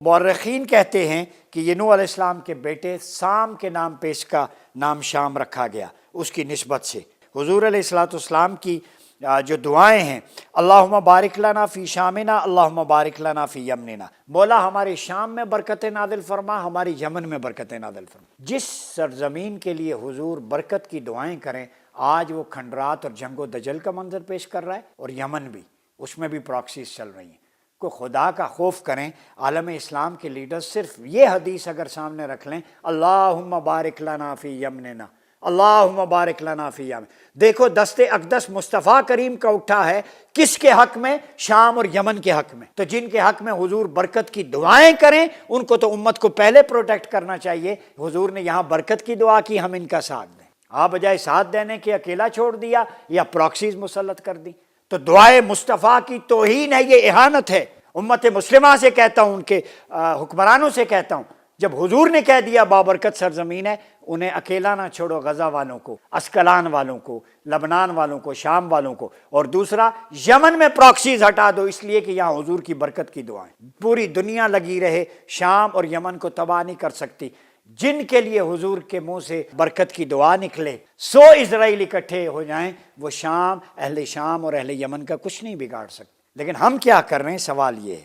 مورخین کہتے ہیں کہ یہ نوح علیہ السلام کے بیٹے سام کے نام پہ اس کا نام شام رکھا گیا اس کی نسبت سے۔ حضور علیہ السلام کی جو دعائیں ہیں، اللہم بارک لنا فی شامنا، اللہم بارک لنا فی یمننا، مولا ہمارے شام میں برکت نازل فرما، ہماری یمن میں برکت نازل فرما۔ جس سرزمین کے لیے حضور برکت کی دعائیں کریں، آج وہ کھنڈرات اور جنگ و دجل کا منظر پیش کر رہا ہے، اور یمن بھی، اس میں بھی پراکسیز چل رہی ہیں۔ کو خدا کا خوف کریں۔ عالم اسلام کے لیڈر صرف یہ حدیث اگر سامنے رکھ لیں، اللہم بارک لنا فی یمننا، اللہم بارک لنا فی یمن، دیکھو دست اقدس مصطفیٰ کریم کا اٹھا ہے کس کے حق میں؟ شام اور یمن کے حق میں۔ تو جن کے حق میں حضور برکت کی دعائیں کریں، ان کو تو امت کو پہلے پروٹیکٹ کرنا چاہیے۔ حضور نے یہاں برکت کی دعا کی، ہم ان کا ساتھ دیں۔ آپ بجائے ساتھ دینے کے اکیلا چھوڑ دیا یا پراکسیز مسلط کر دی۔ تو دعائے مصطفیٰ کی توہین ہے، یہ اہانت ہے۔ امت مسلمہ سے کہتا ہوں، ان کے حکمرانوں سے کہتا ہوں، جب حضور نے کہہ دیا بابرکت سرزمین ہے، انہیں اکیلا نہ چھوڑو، غزہ والوں کو، اسکلان والوں کو، لبنان والوں کو، شام والوں کو، اور دوسرا یمن میں پراکسیز ہٹا دو، اس لیے کہ یہاں حضور کی برکت کی دعائیں۔ پوری دنیا لگی رہے، شام اور یمن کو تباہ نہیں کر سکتی۔ جن کے لیے حضور کے منہ سے برکت کی دعا نکلے، 100 اسرائیل اکٹھے ہو جائیں، وہ اہل شام اور اہل یمن کا کچھ نہیں بگاڑ سکتے۔ لیکن ہم کیا کر رہے ہیں؟ سوال یہ ہے۔